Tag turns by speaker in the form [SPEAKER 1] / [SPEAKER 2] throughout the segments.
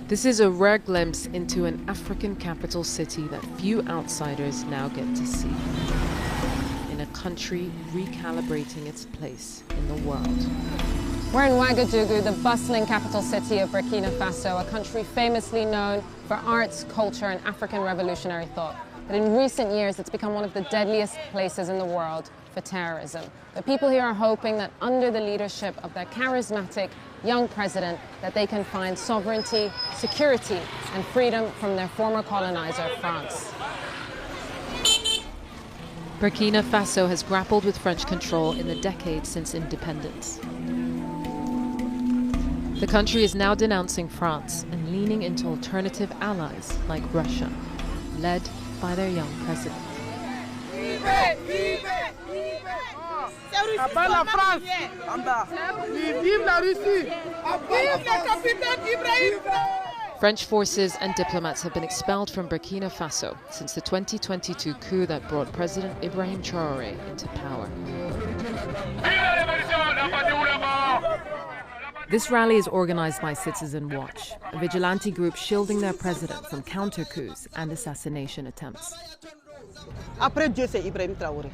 [SPEAKER 1] This is a rare glimpse into an African capital city that few outsiders now get to see. In a country recalibrating its place in the world.
[SPEAKER 2] We're in Ouagadougou, the bustling capital city of Burkina Faso, a country famously known for arts, culture, and African revolutionary thought. But in recent years, it's become one of the deadliest places in the world for terrorism. The people here are hoping that under the leadership of their charismatic young president, that they can find sovereignty, security, and freedom from their former colonizer, France.
[SPEAKER 1] Burkina Faso has grappled with French control in the decades since independence. The country is now denouncing France and leaning into alternative allies like Russia, led by their young president.
[SPEAKER 3] La France. Vive la Russie. Vive le capitaine Ibrahim Traoré.
[SPEAKER 1] French forces and diplomats have been expelled from Burkina Faso since the 2022 coup that brought President Ibrahim Traoré into power. This rally is organized by Citizen Watch, a vigilante group shielding their president from counter-coups and assassination attempts.
[SPEAKER 4] Après Dieu, c'est Ibrahim Traoré.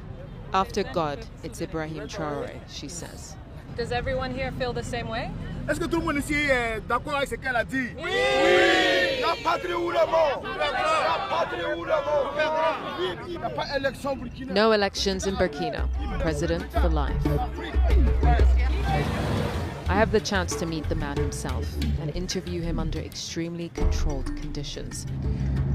[SPEAKER 1] After God, it's Ibrahim Traoré, she says.
[SPEAKER 2] Does everyone here feel the same way?
[SPEAKER 3] Est-ce que tout le monde ici est d'accord avec ce qu'elle a dit? Oui! La patrie ou la mort! La patrie ou la mort! Il n'y a pas élection Burkina.
[SPEAKER 1] No elections in Burkina. President for life. I have the chance to meet the man himself and interview him under extremely controlled conditions.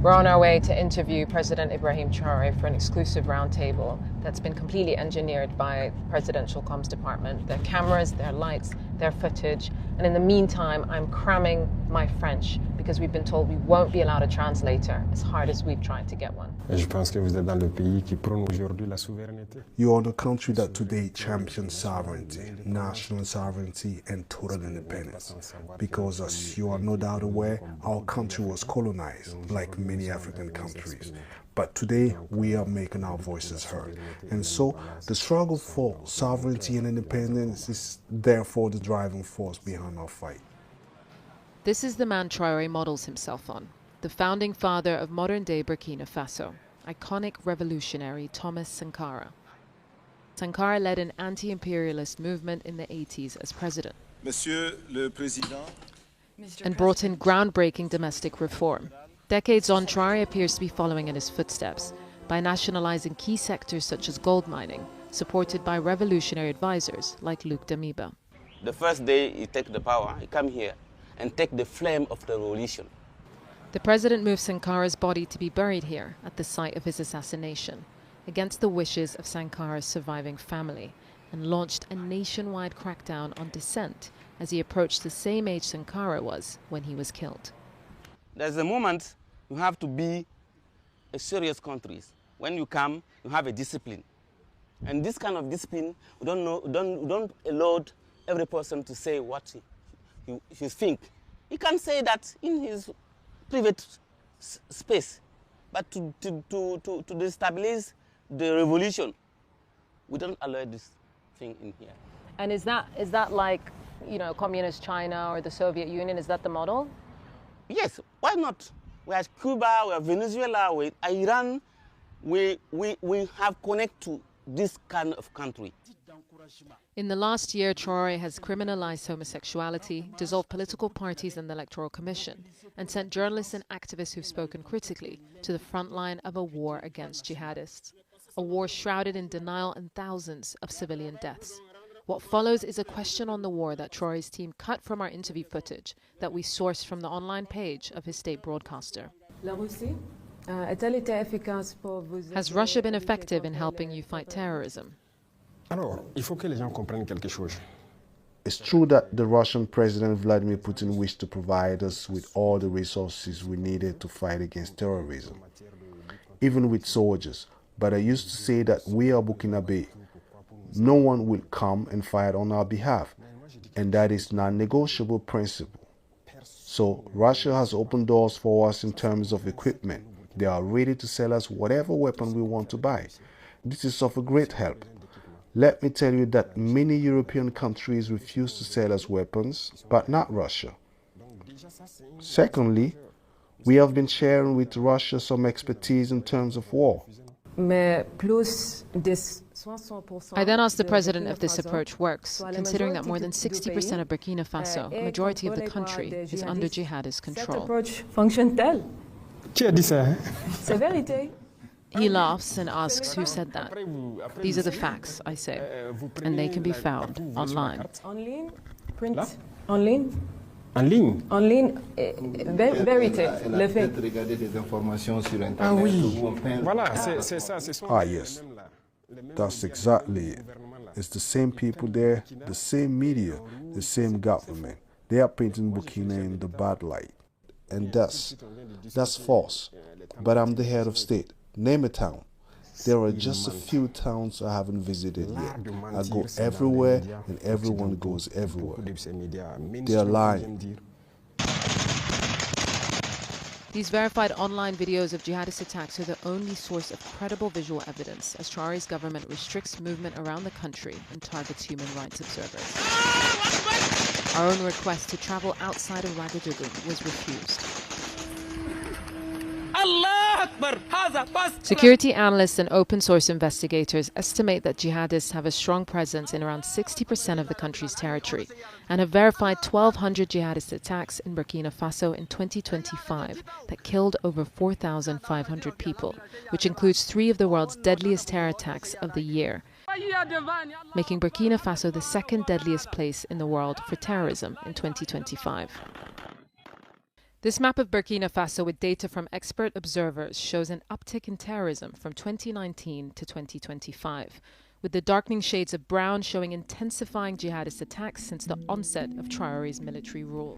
[SPEAKER 1] We're on our way to interview President Ibrahim Traoré for an exclusive roundtable that's been completely engineered by the Presidential Comms Department. Their cameras, their lights, their footage. And in the meantime, I'm cramming my French because we've been told we won't be allowed a translator as hard as we've tried to get one.
[SPEAKER 5] Je pense que vous êtes dans le pays qui prône aujourd'hui la souveraineté.
[SPEAKER 6] You are the country that today champions sovereignty, national sovereignty, and total independence. Because as you are no doubt aware, our country was colonized, like many African countries. But today, we are making our voices heard. And so, the struggle for sovereignty and independence is therefore the driving force behind our fight.
[SPEAKER 1] This is the man Traoré models himself on, the founding father of modern-day Burkina Faso, iconic revolutionary Thomas Sankara. Sankara led an anti-imperialist movement in the 80s as president.
[SPEAKER 7] Monsieur le Président,
[SPEAKER 1] and brought in groundbreaking domestic reform. Decades on, Traoré appears to be following in his footsteps by nationalizing key sectors such as gold mining, supported by revolutionary advisors like Luc Damiba.
[SPEAKER 8] The first day he take the power, he come here and take the flame of the revolution.
[SPEAKER 1] The president moved Sankara's body to be buried here at the site of his assassination, against the wishes of Sankara's surviving family, and launched a nationwide crackdown on dissent as he approached the same age Sankara was when he was killed.
[SPEAKER 8] There's a moment you have to be a serious country. When you come, you have a discipline. And this kind of discipline, we don't allow every person to say what he think. He can say that in his private space, but to destabilize the revolution, we don't allow this thing in here.
[SPEAKER 1] And is that like, you know, communist China or the Soviet Union? Is that the model?
[SPEAKER 8] Yes, why not? We have Cuba, we have Venezuela, we have Iran. We have connect to this kind of country.
[SPEAKER 1] In the last year, Traoré has criminalized homosexuality, dissolved political parties and the Electoral Commission, and sent journalists and activists who've spoken critically to the front line of a war against jihadists. A war shrouded in denial and thousands of civilian deaths. What follows is a question on the war that Traoré's team cut from our interview footage that we sourced from the online page of his state broadcaster. Has Russia been effective in helping you fight terrorism?
[SPEAKER 5] Alors, il faut que les gens comprennent quelque chose.
[SPEAKER 6] It's true that the Russian President Vladimir Putin wished to provide us with all the resources we needed to fight against terrorism, even with soldiers. But I used to say that we are Burkinabe. No one will come and fight on our behalf, and that is non-negotiable principle. So Russia has opened doors for us in terms of equipment. They are ready to sell us whatever weapon we want to buy. This is of a great help. Let me tell you that many European countries refuse to sell us weapons, but not Russia. Secondly, we have been sharing with Russia some expertise in terms of war.
[SPEAKER 1] I then asked the president if this approach works, considering that more than 60% of Burkina Faso, a majority of the country, is under jihadist control. He laughs and asks who said that. These are the facts, I say, and they can be found online.
[SPEAKER 9] Print, en ligne. En ligne. En ligne, vérité, le fait.
[SPEAKER 6] Ah oui. Ah yes, that's exactly it. It's the same people there, the same media, the same government. They are painting Burkina in the bad light. And that's false. But I'm the head of state. Name a town. There are just a few towns I haven't visited yet. I go everywhere and everyone goes everywhere. They are lying.
[SPEAKER 1] These verified online videos of jihadist attacks are the only source of credible visual evidence as Traoré's government restricts movement around the country and targets human rights observers. Our own request to travel outside of Ouagadougou was refused. Security analysts and open source investigators estimate that jihadists have a strong presence in around 60% of the country's territory and have verified 1,200 jihadist attacks in Burkina Faso in 2025 that killed over 4,500 people, which includes 3 of the world's deadliest terror attacks of the year, making Burkina Faso the second deadliest place in the world for terrorism in 2025. This map of Burkina Faso with data from expert observers shows an uptick in terrorism from 2019 to 2025, with the darkening shades of brown showing intensifying jihadist attacks since the onset of Traoré's military rule.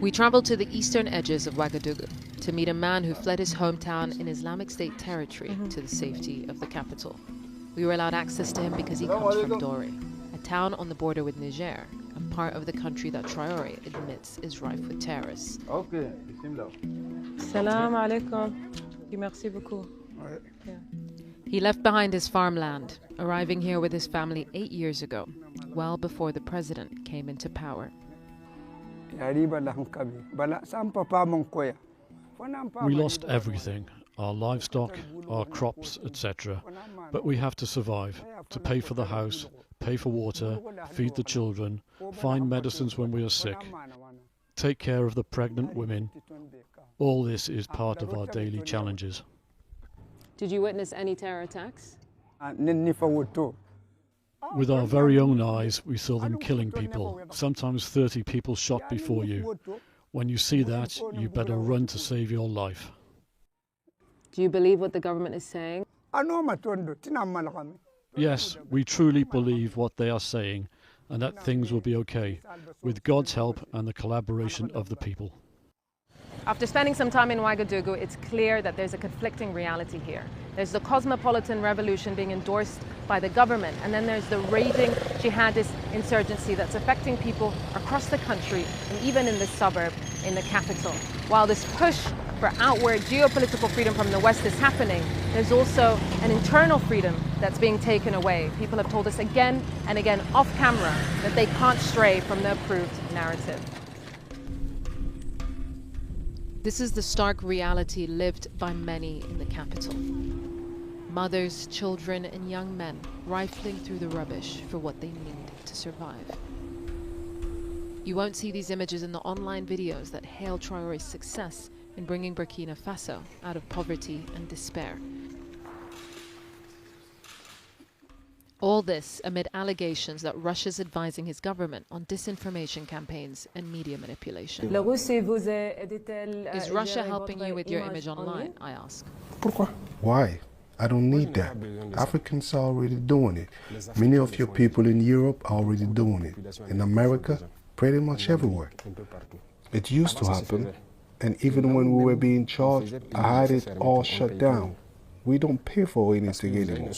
[SPEAKER 1] We traveled to the eastern edges of Ouagadougou to meet a man who fled his hometown in Islamic State territory to the safety of the capital. We were allowed access to him because he comes from Doré, a town on the border with Niger, a part of the country that Traoré admits is rife with terrorists.
[SPEAKER 3] Okay.
[SPEAKER 2] Salam alaikum. Merci beaucoup.
[SPEAKER 1] He left behind his farmland, arriving here with his family 8 years ago, well before the president came into power.
[SPEAKER 10] We lost everything, our livestock, our crops, etc. But we have to survive, to pay for the house, pay for water, feed the children, find medicines when we are sick, take care of the pregnant women. All this is part of our daily challenges.
[SPEAKER 2] Did you witness any terror attacks?
[SPEAKER 10] With our very own eyes, we saw them killing people, sometimes 30 people shot before you. When you see that, you better run to save your life.
[SPEAKER 2] Do you believe what the government is saying?
[SPEAKER 10] Yes, we truly believe what they are saying and that things will be okay, with God's help and the collaboration of the people.
[SPEAKER 2] After spending some time in Ouagadougou, it's clear that there's a conflicting reality here. There's the cosmopolitan revolution being endorsed by the government, and then there's the raging jihadist insurgency that's affecting people across the country and even in the suburb, in the capital. While this push for outward geopolitical freedom from the West is happening, there's also an internal freedom that's being taken away. People have told us again and again off camera that they can't stray from the approved narrative.
[SPEAKER 1] This is the stark reality lived by many in the capital. Mothers, children, and young men rifling through the rubbish for what they need to survive. You won't see these images in the online videos that hail Traoré's success in bringing Burkina Faso out of poverty and despair. All this amid allegations that Russia's advising his government on disinformation campaigns and media manipulation. Is Russia helping you with your image online, I ask?
[SPEAKER 6] Why? I don't need that. Africans are already doing it. Many of your people in Europe are already doing it. In America, pretty much everywhere. It used to happen, and even when we were being charged, I had it all shut down. We don't pay for anything anymore.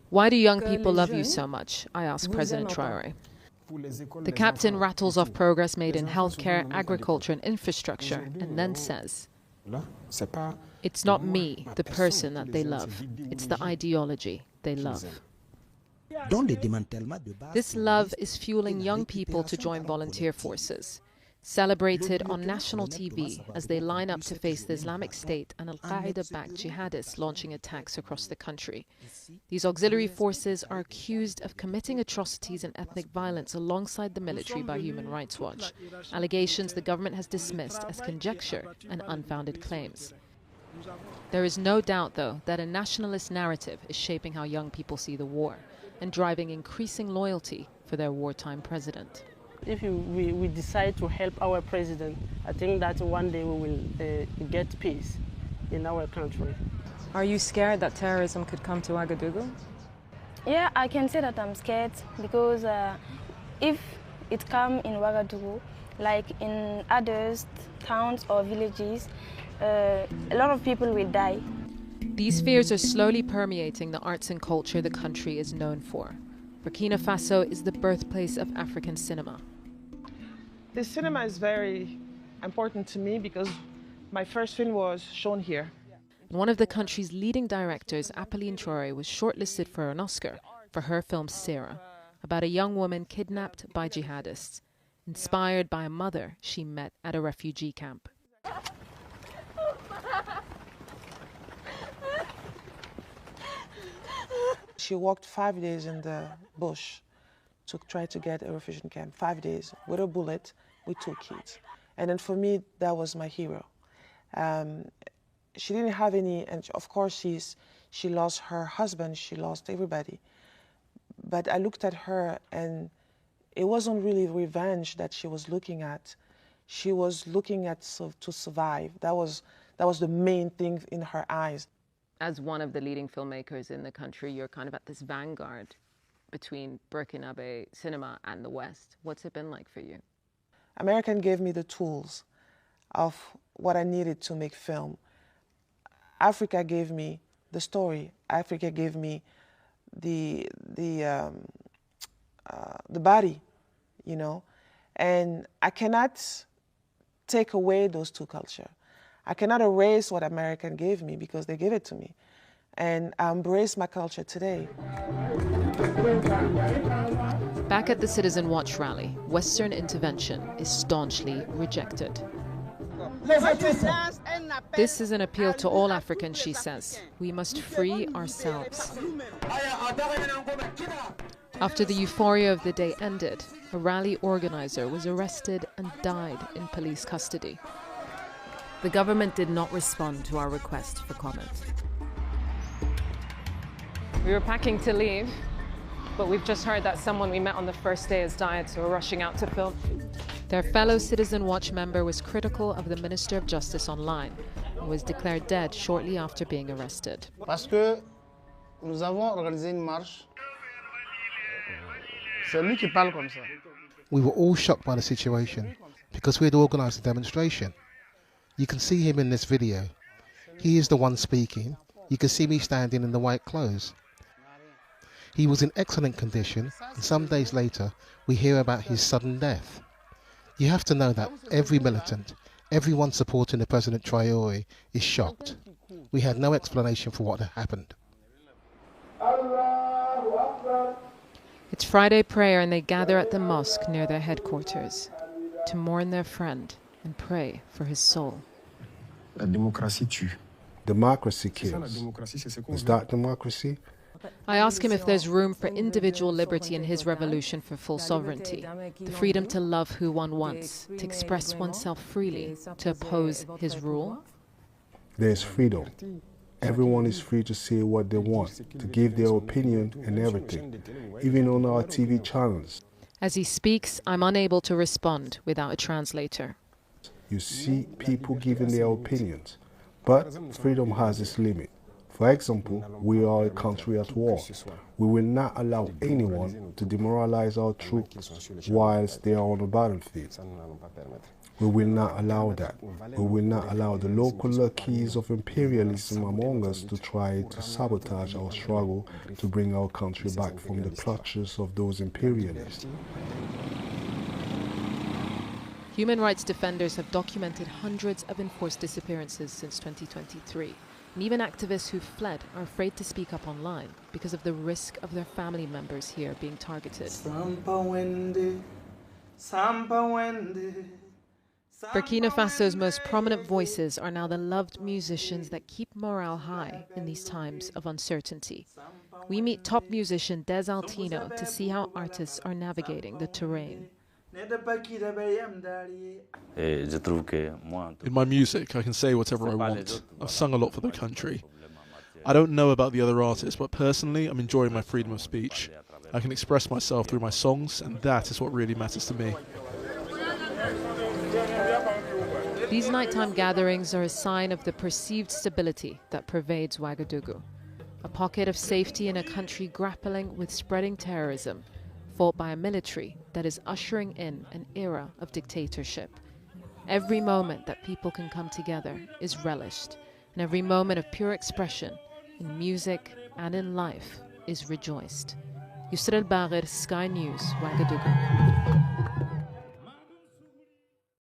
[SPEAKER 1] Why do young people love you so much? I asked President Traoré. The captain rattles off progress made in healthcare, agriculture and infrastructure and then says, "It's not me, the person that they love. It's the ideology they love." This love is fueling young people to join volunteer forces, celebrated on national TV as they line up to face the Islamic State and Al-Qaeda-backed jihadists launching attacks across the country. These auxiliary forces are accused of committing atrocities and ethnic violence alongside the military by Human Rights Watch, allegations the government has dismissed as conjecture and unfounded claims. There is no doubt, though, that a nationalist narrative is shaping how young people see the war and driving increasing loyalty for their wartime president.
[SPEAKER 11] If we decide to help our president, I think that one day we will get peace in our country.
[SPEAKER 9] Are you scared that terrorism could come to Ouagadougou?
[SPEAKER 12] Yeah, I can say that I'm scared because if it comes in Ouagadougou, like in others towns or villages, a lot of people will die.
[SPEAKER 1] These fears are slowly permeating the arts and culture the country is known for. Burkina Faso is the birthplace of African cinema.
[SPEAKER 13] The cinema is very important to me because my first film was shown here.
[SPEAKER 1] One of the country's leading directors, Ibrahim Traoré, was shortlisted for an Oscar for her film Sarah, about a young woman kidnapped by jihadists, inspired by a mother she met at a refugee camp.
[SPEAKER 13] She walked 5 days in the bush to try to get a refugee camp. 5 days with a bullet with 2 kids. And then for me, that was my hero. She didn't have any, and of course she lost her husband, she lost everybody. But I looked at her and it wasn't really revenge that she was looking at. She was looking at to survive. That was the main thing in her eyes.
[SPEAKER 1] As one of the leading filmmakers in the country, you're kind of at this vanguard between Burkinabe cinema and the West. What's it been like for you?
[SPEAKER 13] America gave me the tools of what I needed to make film. Africa gave me the story. Africa gave me the body, you know. And I cannot take away those two cultures. I cannot erase what America gave me because they gave it to me. And I embrace my culture today.
[SPEAKER 1] Back at the Citizen Watch rally, Western intervention is staunchly rejected. This is an appeal to all Africans, she says. We must free ourselves. After the euphoria of the day ended, a rally organizer was arrested and died in police custody. The government did not respond to our request for comment. We were packing to leave, but we've just heard that someone we met on the first day has died, so we're rushing out to film. Their fellow Citizen Watch member was critical of the Minister of Justice online and was declared dead shortly after being arrested.
[SPEAKER 14] Parce que nous avons organisé une marche. C'est lui qui parle comme ça.
[SPEAKER 15] We were all shocked by the situation because we had organised a demonstration. You can see him in this video. He is the one speaking. You can see me standing in the white clothes. He was in excellent condition, and some days later, we hear about his sudden death. You have to know that every militant, everyone supporting the President Traoré is shocked. We had no explanation for what had happened.
[SPEAKER 1] It's Friday prayer and they gather at the mosque near their headquarters to mourn their friend and pray for his soul.
[SPEAKER 5] La démocratie tue.
[SPEAKER 6] Democracy kills. Is that democracy?
[SPEAKER 1] I ask him if there's room for individual liberty in his revolution for full sovereignty, the freedom to love who one wants, to express oneself freely, to oppose his rule.
[SPEAKER 6] There's freedom. Everyone is free to say what they want, to give their opinion and everything, even on our TV channels.
[SPEAKER 1] As he speaks, I'm unable to respond without a translator.
[SPEAKER 6] You see people giving their opinions, but freedom has its limit. For example, we are a country at war. We will not allow anyone to demoralize our troops whilst they are on the battlefield. We will not allow that. We will not allow the local lackeys of imperialism among us to try to sabotage our struggle to bring our country back from the clutches of those imperialists. Human
[SPEAKER 1] rights defenders have documented hundreds of enforced disappearances since 2023. And even activists who've fled are afraid to speak up online because of the risk of their family members here being targeted. Burkina Faso's most prominent voices are now the loved musicians that keep morale high in these times of uncertainty. We meet top musician Des Altino to see how artists are navigating the terrain.
[SPEAKER 16] In my music, I can say whatever I want. I've sung a lot for the country. I don't know about the other artists, but personally, I'm enjoying my freedom of speech. I can express myself through my songs, and that is what really matters to me.
[SPEAKER 1] These nighttime gatherings are a sign of the perceived stability that pervades Ouagadougou, a pocket of safety in a country grappling with spreading terrorism, fought by a military that is ushering in an era of dictatorship. Every moment that people can come together is relished, and every moment of pure expression in music and in life is rejoiced. Yusra El Bagher, Sky News, Ouagadougou.